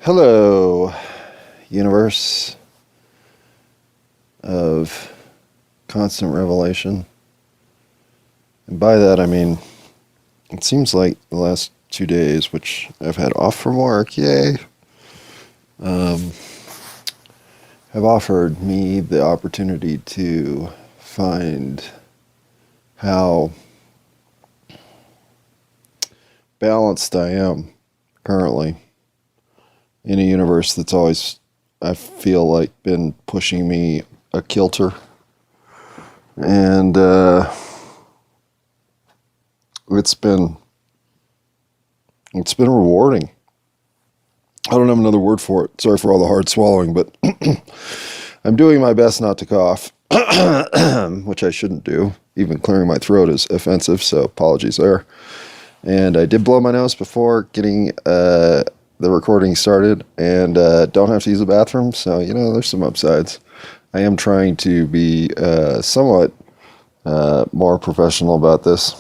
Hello, universe of constant revelation. And by that I mean, it seems like the last 2 days, which I've had off from work, yay, have offered me the opportunity to find how balanced I am currently in a universe that's always, I feel like, been pushing me a kilter. And it's been rewarding. I don't have another word for it. Sorry for all the hard swallowing, but I'm doing my best not to cough, which I shouldn't do. Even clearing my throat is offensive, so apologies there. And I did blow my nose before getting the recording started, and don't have to use the bathroom, so, there's some upsides. I am trying to be somewhat more professional about this.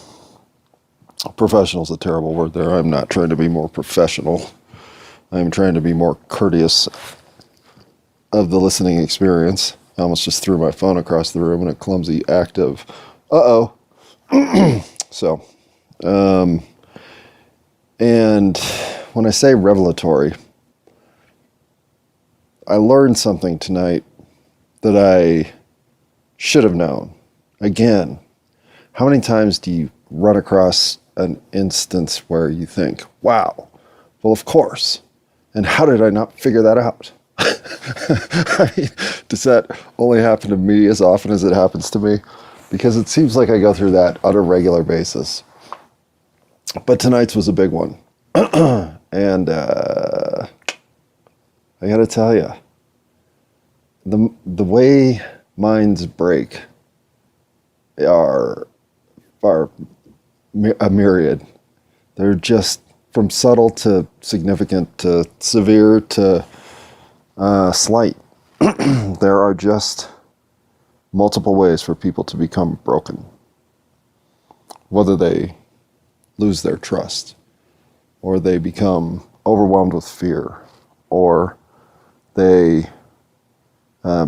Professional is a terrible word there. I'm not trying to be more professional. I'm trying to be more courteous of the listening experience. I almost just threw my phone across the room in a clumsy act of, uh-oh. So, and when I say revelatory, I learned something tonight that I should have known. Again, how many times do you run across an instance where you think, wow, well, of course, and how did I not figure that out? I mean, does that only happen to me as often as it happens to me? Because it seems like I go through that on a regular basis. But tonight's was a big one. And I gotta tell you, the way minds break are a myriad. They're just from subtle to significant to severe to slight. There are just multiple ways for people to become broken. Whether they lose their trust, or they become overwhelmed with fear, or they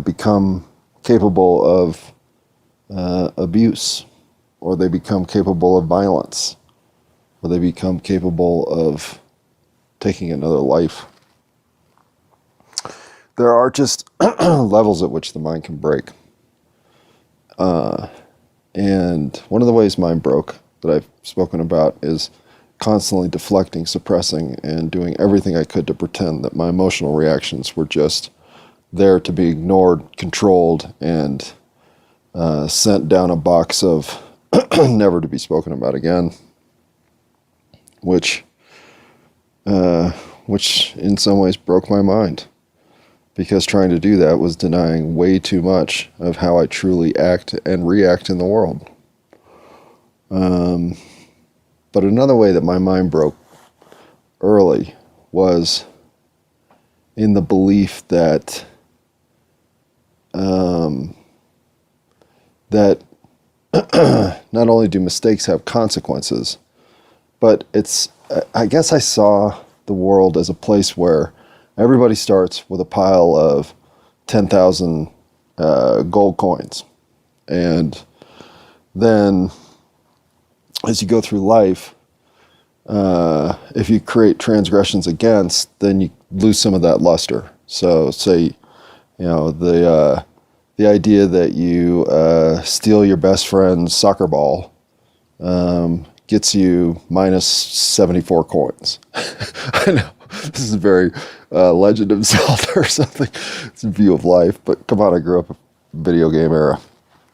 become capable of abuse, or they become capable of violence, or they become capable of taking another life. There are just levels at which the mind can break. And one of the ways mine broke that I've spoken about is constantly deflecting, suppressing, and doing everything I could to pretend that my emotional reactions were just there to be ignored, controlled, and sent down a box of never to be spoken about again, which in some ways broke my mind, because trying to do that was denying way too much of how I truly act and react in the world. But another way that my mind broke early was in the belief that that not only do mistakes have consequences, but I guess I saw the world as a place where everybody starts with a pile of 10,000 gold coins. And then as you go through life, if you create transgressions against, then you lose some of that luster. So say, the idea that you steal your best friend's soccer ball gets you minus 74 coins. I know, this is very Legend of Zelda or something. It's a view of life, but come on, I grew up in a video game era.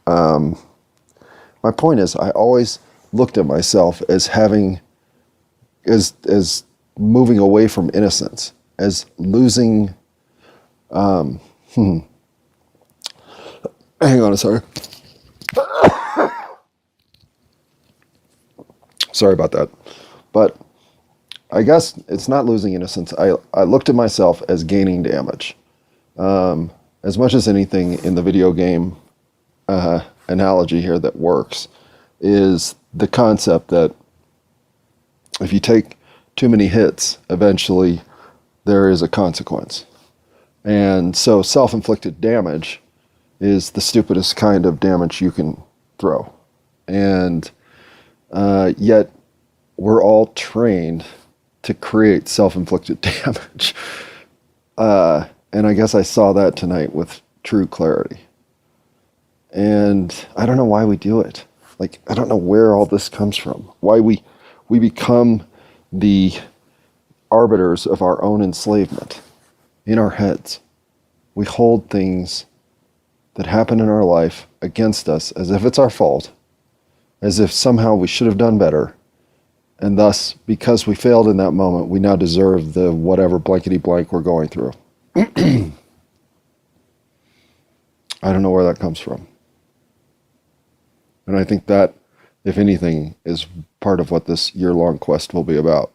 My point is, I always looked at myself as having, as moving away from innocence, as losing, hang on, sorry. Sorry about that. But I guess it's not losing innocence. I looked at myself as gaining damage. As much as anything in the video game analogy here that works is the concept that if you take too many hits, eventually there is a consequence. And so self-inflicted damage is the stupidest kind of damage you can throw. And yet we're all trained to create self-inflicted damage. And I guess I saw that tonight with true clarity. And I don't know why we do it. Like, I don't know where all this comes from. Why we become the arbiters of our own enslavement in our heads. We hold things that happen in our life against us as if it's our fault, as if somehow we should have done better, and thus, because we failed in that moment, we now deserve the whatever blankety blank we're going through. I don't know where that comes from. And I think that, if anything, is part of what this year-long quest will be about.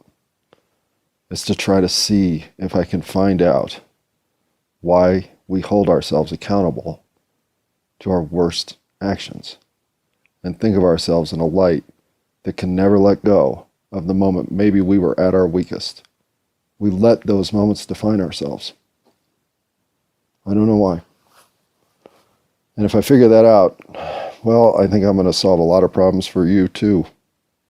Is to try to see if I can find out why we hold ourselves accountable to our worst actions, and think of ourselves in a light that can never let go of the moment maybe we were at our weakest. We let those moments define ourselves. I don't know why. And if I figure that out, well, I think I'm going to solve a lot of problems for you too.